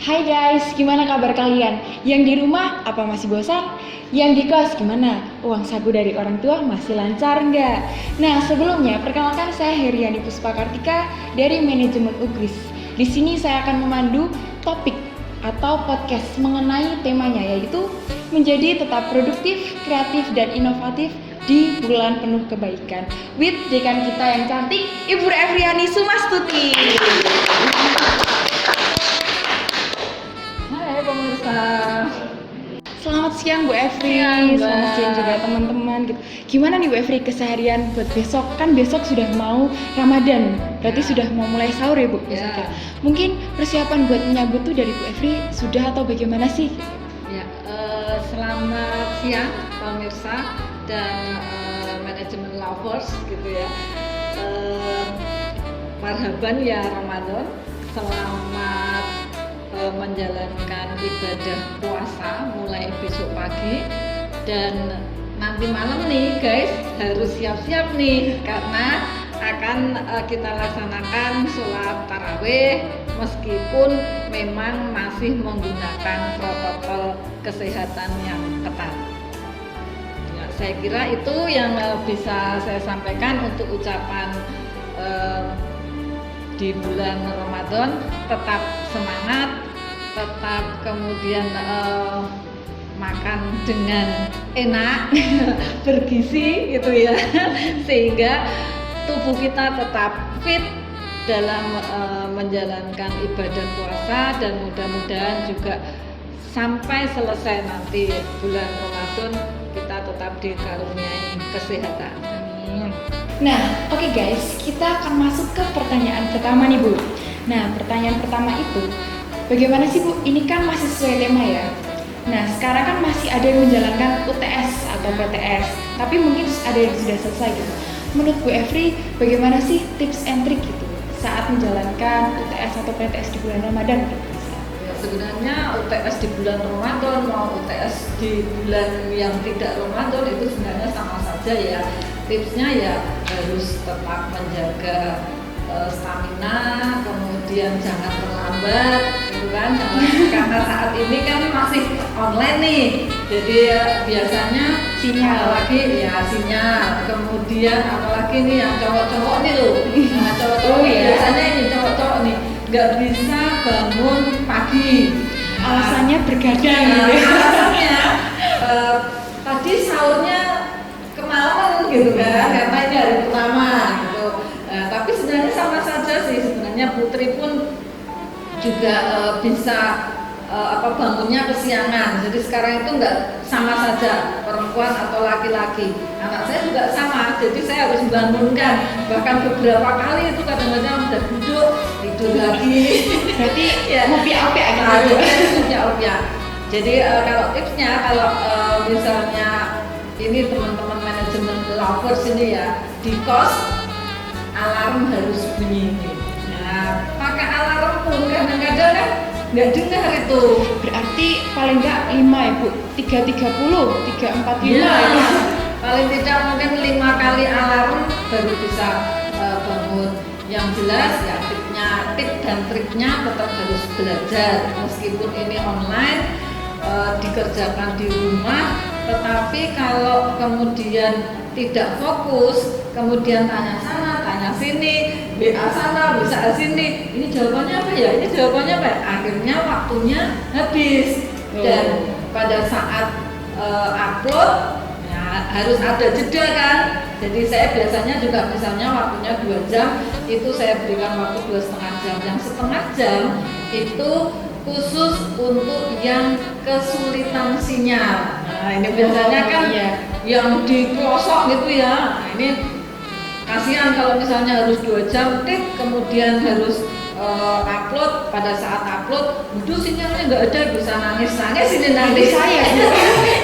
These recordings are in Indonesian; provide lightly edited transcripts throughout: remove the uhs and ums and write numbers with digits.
Hai guys, gimana kabar kalian? Yang di rumah apa masih bosan? Yang di kos gimana? Uang saku dari orang tua masih lancar nggak? Nah, sebelumnya perkenalkan saya Heriani Puspakartika dari Manajemen UGRIS. Di sini saya akan memandu topik atau podcast mengenai temanya, yaitu menjadi tetap produktif, kreatif, dan inovatif di bulan penuh kebaikan with dekan kita yang cantik, Ibu Efriani Sumastuti. Hai pemirsa. Selamat siang Bu Efri, Siang, Mbak. selamat siang juga teman-teman gitu. Gimana nih Bu Efri keseharian buat besok? Kan besok sudah mau Ramadan, berarti Ya. sudah mau mulai sahur ya Bu Ya. besoknya. Mungkin persiapan buat menyambut tuh dari Bu Efri sudah atau bagaimana sih? Ya, selamat siang pemirsa dan manajemen lovers gitu ya. Marhaban ya Ramadan. Selamat menjalankan ibadah puasa mulai besok pagi, dan nanti malam nih guys harus siap-siap nih karena akan kita laksanakan sholat tarawih meskipun memang masih menggunakan protokol kesehatan yang ketat. Ya, saya kira itu yang bisa saya sampaikan untuk ucapan di bulan Ramadan. Tetap semangat, tetap kemudian makan dengan enak, bergizi gitu ya, sehingga tubuh kita tetap fit dalam menjalankan ibadah puasa, dan mudah-mudahan juga sampai selesai nanti bulan Ramadan kita tetap dikaruniai kesehatan. Amin. Nah, oke guys, kita akan masuk ke pertanyaan pertama nih Bu. Nah, pertanyaan pertama itu, bagaimana sih Bu? Ini kan masih sesuai tema ya. Nah, sekarang kan masih ada yang menjalankan UTS atau PTS, tapi mungkin ada yang sudah selesai gitu. Menurut Bu Efri, bagaimana sih tips and trick gitu saat menjalankan UTS atau PTS di bulan Ramadan? Ya, sebenarnya UTS di bulan Ramadan mau UTS di bulan yang tidak Ramadan itu sebenarnya sama saja ya. Tipsnya ya harus tetap menjaga stamina, kemudian jangan terlambat gitu kan, karena saat ini kan masih online nih, jadi biasanya Sinyal. apalagi ya sinyal, kemudian apalagi nih yang cowok-cowok nih loh, nah cowok-cowok Oh, iya. biasanya ini cowok-cowok nih nggak bisa bangun pagi. Alasannya bergadang Nah, gitu. alasannya tadi sahurnya kemalaman gitu kan, karena ini hari pertama gitu. Tapi sebenarnya sama saja sih, sebenarnya Putri pun juga bisa bangunnya kesiangan. Jadi sekarang itu nggak sama saja perempuan atau laki-laki. Anak saya juga sama, jadi saya harus membangunkan. Bahkan beberapa kali itu kadang-kadang udah duduk tidur lagi. Berarti Ya. ngopi apa gitu. Ya. Jadi kalau tipsnya, kalau misalnya ini teman-teman manajemen lovers ini ya, di kos alarm harus bunyi. Nah, pakai alarm pun kadang-kadang kan nggak dengar itu. Berarti paling enggak 5 ya Bu, 3.30, 3.45 Ya, itu. paling tidak mungkin 5 kali alarm baru bisa bangun. Yang jelas ya tip dan triknya tetap harus belajar meskipun ini online, dikerjakan di rumah. Tetapi kalau kemudian tidak fokus, kemudian tanya sana, tanya sini, WA sana, WA sini, ini jawabannya apa ya? Ini jawabannya apa ya? Akhirnya waktunya habis. Dan pada saat upload ya, harus ada jeda kan. Jadi saya biasanya juga misalnya waktunya 2 jam, itu saya berikan waktu 2,5 jam. Yang setengah jam itu khusus untuk yang kesulitan sinyal. Nah, ini biasanya kan Iya. yang di pelosok gitu ya. Nah, ini kasihan kalau misalnya harus 2 jam tit, kemudian harus upload. Pada saat upload, waduh sinyalnya nggak ada, bisa nangis ini nanti Saya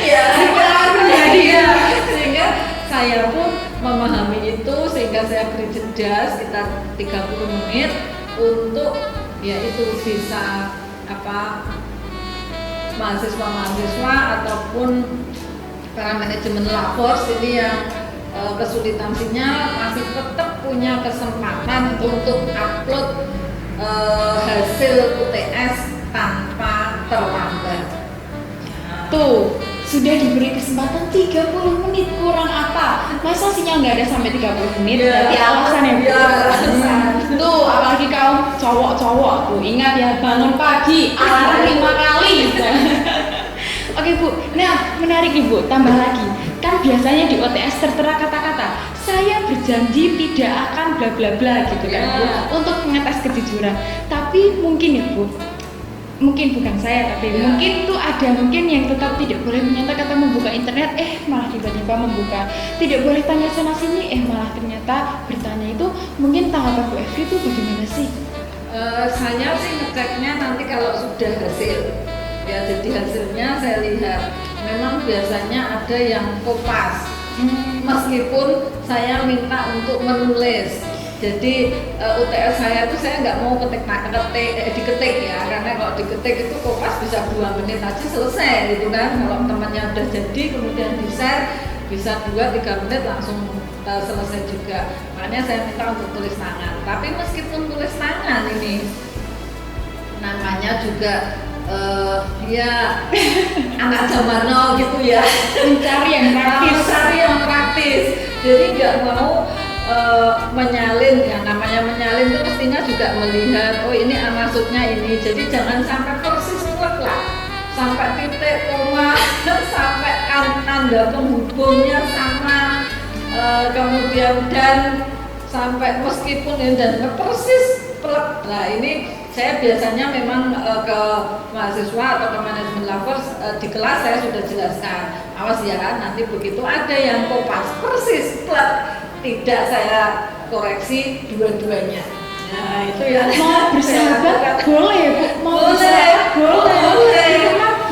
ya, sehingga saya pun memahami itu, sehingga saya beri jeda sekitar 30 menit untuk ya itu bisa mahasiswa-mahasiswa ataupun para manajemen lovers ini yang kesulitan sinyal masih tetap punya kesempatan untuk upload hasil UTS tanpa terlambat. Tuh, sudah diberi kesempatan 30 menit kurang apa? Masa sinyal nggak ada sampai 30 menit? Berarti alasan ya, Bu? Iya, alasan. Tuh, apalagi kaum cowok-cowok tuh, ingat ya, bangun pagi, alarm 5 kali. Oke, Bu, nah menarik nih, Bu, tambah lagi. Kan biasanya di OTS tertera kata-kata, saya berjanji tidak akan bla bla bla gitu kan, Bu, untuk mengetes kejujuran. Tapi mungkin ya, Bu, mungkin bukan saya tapi mungkin tuh ada mungkin yang tetap tidak boleh menyatakan atau membuka internet, malah tiba-tiba membuka, tidak boleh tanya sana sini, malah ternyata bertanya. Itu mungkin tanggapan Bu Evri itu bagaimana sih? Saya sih ngeceknya nanti kalau sudah hasil ya, jadi hasilnya saya lihat memang biasanya ada yang kopas, meskipun saya minta untuk menulis. Jadi UTS saya itu saya nggak mau diketik ya, karena kalau diketik itu kopas bisa 2 menit aja selesai gitu kan. Kalau temannya udah jadi kemudian di share bisa 2-3 menit langsung selesai juga. Makanya saya minta untuk tulis tangan. Tapi meskipun tulis tangan ini namanya juga ya anak zaman now gitu ya, Mencari yang praktis. Jadi nggak mau menyalin, yang namanya menyalin itu mestinya juga melihat, oh ini maksudnya ini, jadi jangan sampai persis plek lah, sampai titik koma, sampai tanda penghubungnya sama, kemudian dan sampai meskipun ini dan persis plek. Nah ini saya biasanya memang ke mahasiswa atau ke manajemen lovers di kelas saya sudah jelaskan, awas ya nanti begitu ada yang kopas persis plek, tidak saya koreksi dua-duanya. Nah itu ya. Mau bersahabat boleh, Bu. Mau boleh,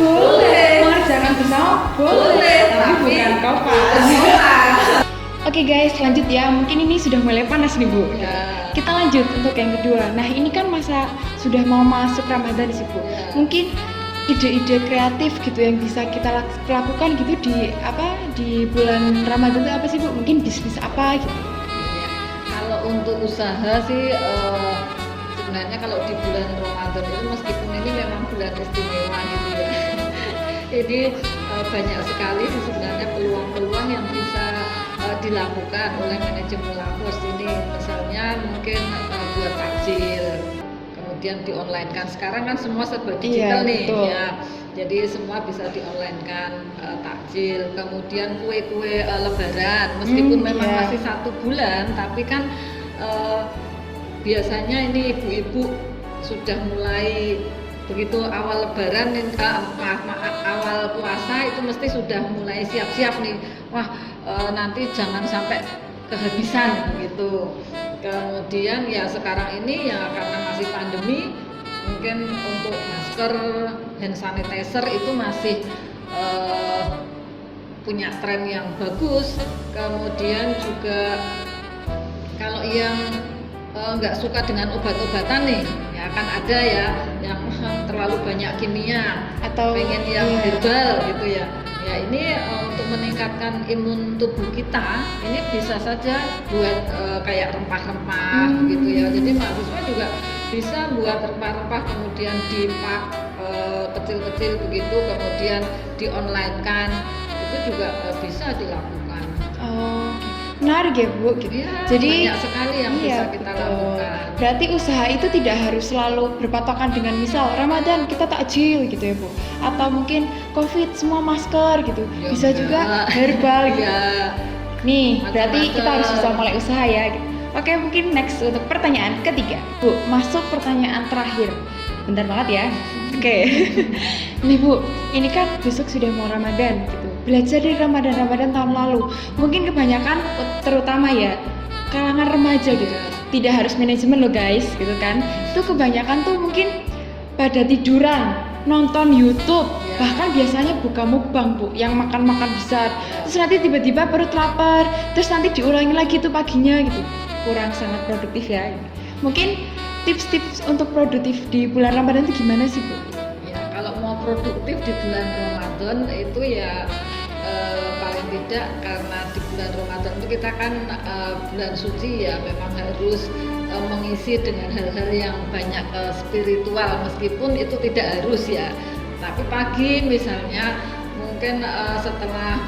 boleh. Mengerjakan bersama boleh. Tapi bukan kopas. Oke guys, lanjut ya. Mungkin ini sudah mulai panas nih, Bu. Ya. Kita lanjut untuk yang kedua. Nah, ini kan masa sudah mau masuk Ramadan sih, Bu. Ya. Mungkin ide-ide kreatif gitu yang bisa kita lakukan gitu di bulan Ramadan itu apa sih, Bu? Mungkin bisnis apa gitu? Ya. Kalau untuk usaha sih sebenarnya kalau di bulan Ramadan itu meskipun ini memang bulan istimewa gitu ya. Jadi banyak sekali sih sebenarnya peluang-peluang yang bisa dilakukan oleh manajemen lovers ini. Misalnya mungkin buat takjil, kemudian di online kan sekarang kan semua serba digital nih betul. ya, jadi semua bisa di online kan, takjil, kemudian kue-kue lebaran meskipun memang masih 1 bulan tapi kan biasanya ini ibu-ibu sudah mulai begitu awal lebaran, awal puasa itu mesti sudah mulai siap-siap nih, wah nanti jangan sampai kehabisan gitu. Kemudian ya sekarang ini ya karena masih pandemi, mungkin untuk masker, hand sanitizer itu masih punya tren yang bagus. Kemudian juga kalau yang nggak suka dengan obat-obatan nih, ya kan ada ya yang terlalu banyak kimia atau pengen yang herbal gitu ya. Ya ini untuk meningkatkan imun tubuh kita, ini bisa saja buat kayak rempah-rempah gitu ya. Jadi mahasiswa juga bisa buat rempah-rempah kemudian dipak kecil-kecil begitu, kemudian di online kan, itu juga bisa dilakukan. Oh, menarik ya, Bu. Ya, jadi banyak sekali yang bisa kita lakukan. Berarti usaha itu tidak harus selalu berpatokan dengan misal Ramadan kita takjil gitu ya, Bu, atau mungkin COVID semua masker gitu, Ya, bisa enggak. juga herbal gitu. Ya, Nih, berarti macam-macam. kita harus bisa mulai usaha ya gitu. Oke, mungkin next untuk pertanyaan ketiga, Bu, masuk pertanyaan terakhir. Bentar banget ya. Oke. Nih, Bu, ini kan besok sudah mau Ramadan gitu. Belajar dari Ramadan tahun lalu. Mungkin kebanyakan terutama ya kalangan remaja gitu. Tidak harus manajemen loh guys, gitu kan. Itu kebanyakan tuh mungkin pada tiduran, nonton YouTube, bahkan biasanya buka mukbang, Bu, yang makan-makan besar. Terus nanti tiba-tiba perut lapar, terus nanti diulangi lagi tuh paginya gitu. Kurang sangat produktif ya. Mungkin tips-tips untuk produktif di bulan Ramadan itu gimana sih, Bu? Ya, kalau mau produktif di bulan Ramadan itu ya paling tidak karena di bulan Ramadan itu kita kan bulan suci ya memang harus mengisi dengan hal-hal yang banyak spiritual, meskipun itu tidak harus ya. Tapi pagi misalnya mungkin setelah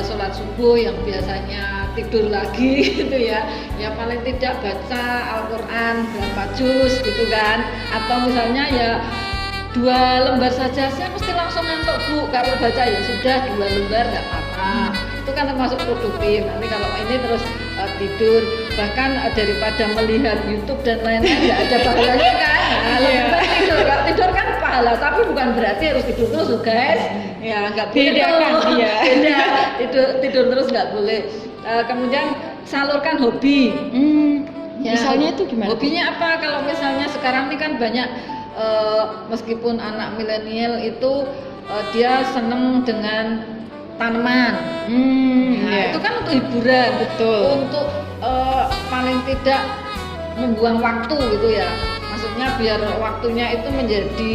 sholat subuh yang biasanya tidur lagi gitu ya, ya paling tidak baca Al-Quran berapa juz gitu kan, atau misalnya ya 2 lembar saja, saya mesti langsung ngantuk Bu, kalau baca ya sudah 2 lembar nggak apa-apa, itu kan termasuk produktif. Nanti kalau ini terus tidur, bahkan daripada melihat YouTube dan lain-lain nggak ada pahalanya kan. Nah, lebih baik tidur. Kalau tidur kan pahala, tapi bukan berarti harus tidur terus loh guys. Ya nggak boleh. Beda kan dia. Beda. Tidur terus nggak boleh. Kemudian salurkan hobi. Ya, misalnya itu gimana? Hobinya apa? Kalau misalnya sekarang ini kan banyak meskipun anak milenial itu dia seneng dengan tanaman. Itu kan untuk hiburan, betul. Untuk paling tidak membuang waktu gitu ya. Maksudnya biar waktunya itu menjadi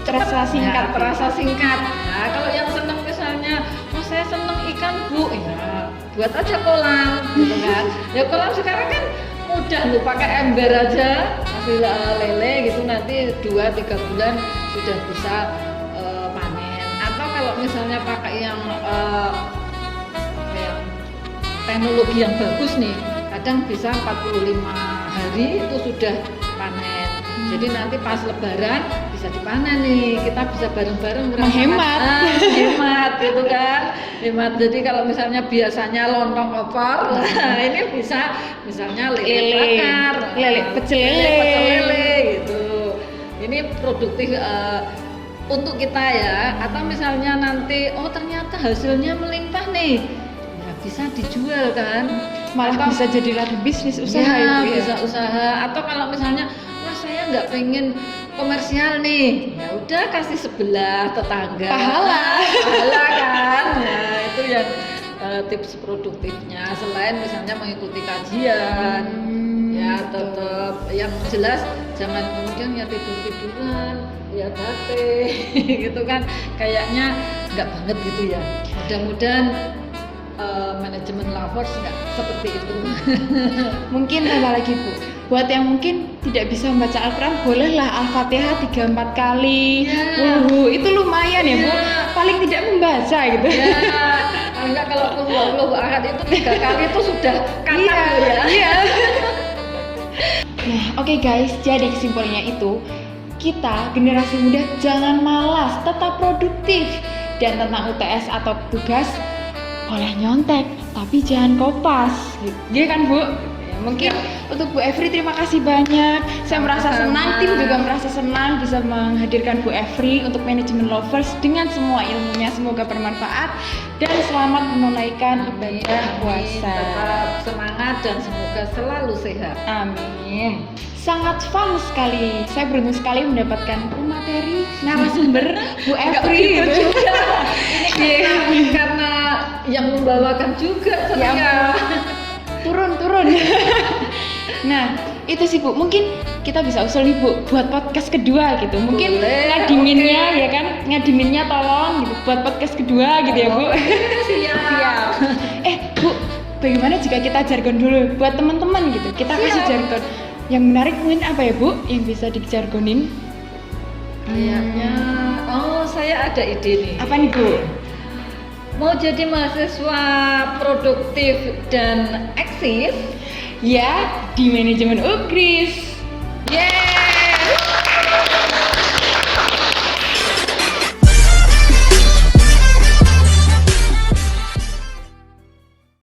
terasa singkat. Ya, terasa singkat. Nah, kalau yang seneng misalnya, oh saya seneng ikan Bu, ya buat aja kolam, gitu kan. Ya kolam sekarang kan mudah loh, pakai ember aja, kasih lele gitu, nanti 2-3 bulan sudah bisa panen. Atau kalau misalnya pakai yang teknologi yang bagus nih, kadang bisa 45 hari itu sudah panen. Jadi nanti pas lebaran bisa dipanen nih, kita bisa bareng-bareng menghemat. Hemat gitu kan, hemat. Jadi kalau misalnya biasanya lontong opor, nah ini bisa misalnya lele bakar, pecel lele gitu. Ini produktif untuk kita ya. Atau misalnya nanti oh ternyata hasilnya melimpah nih, ya bisa dijual kan, malah atau bisa jadi ladang bisnis usaha ya, itu ya. bisa usaha. Atau kalau misalnya wah saya nggak pengen komersial nih, ya udah kasih sebelah tetangga, pahala kan. Nah itu yang tips produktifnya. Selain misalnya mengikuti kajian, ya tetap yang jelas jangan kemudian ya tiduran ya bate gitu kan, kayaknya nggak banget gitu ya. Mudah-mudahan manajemen lovers nggak seperti itu. Mungkin tambah lagi Bu, buat yang mungkin tidak bisa membaca Al-Quran, bolehlah Al-Fatihah 3-4 kali. Itu lumayan ya Bu, paling tidak membaca gitu. Ya, enggak, kalau Qul ahad itu 3 kali itu sudah katam ya. Iya. Nah, oke guys, jadi kesimpulannya itu kita generasi muda jangan malas, tetap produktif. Dan tentang UTS atau tugas boleh nyontek, tapi jangan kopas. Iya kan Bu? Ya, mungkin untuk Bu Evri terima kasih banyak. Saya merasa senang, tim juga merasa senang bisa menghadirkan Bu Evri untuk manajemen lovers dengan semua ilmunya. Semoga bermanfaat dan selamat menunaikan ibadah puasa. Tetap semangat dan semoga selalu sehat. Amin. Sangat fun sekali. Saya beruntung sekali mendapatkan materi narasumber Bu Evri gitu. Ini karena yang membawakan juga ya, turun. Nah, itu sih Bu. Mungkin kita bisa usul nih Bu buat podcast kedua gitu. Mungkin ngadiminnya ya kan, ngadiminnya tolong gitu buat podcast kedua gitu ya Bu. Siap. Bu, bagaimana jika kita jargon dulu buat teman-teman gitu. Kita kasih jargon yang menarik mungkin apa ya Bu yang bisa dijargonin? Kayaknya saya ada ide nih. Apa nih Bu? Mau jadi mahasiswa produktif dan eksis ya di manajemen UGRIS. Yeay.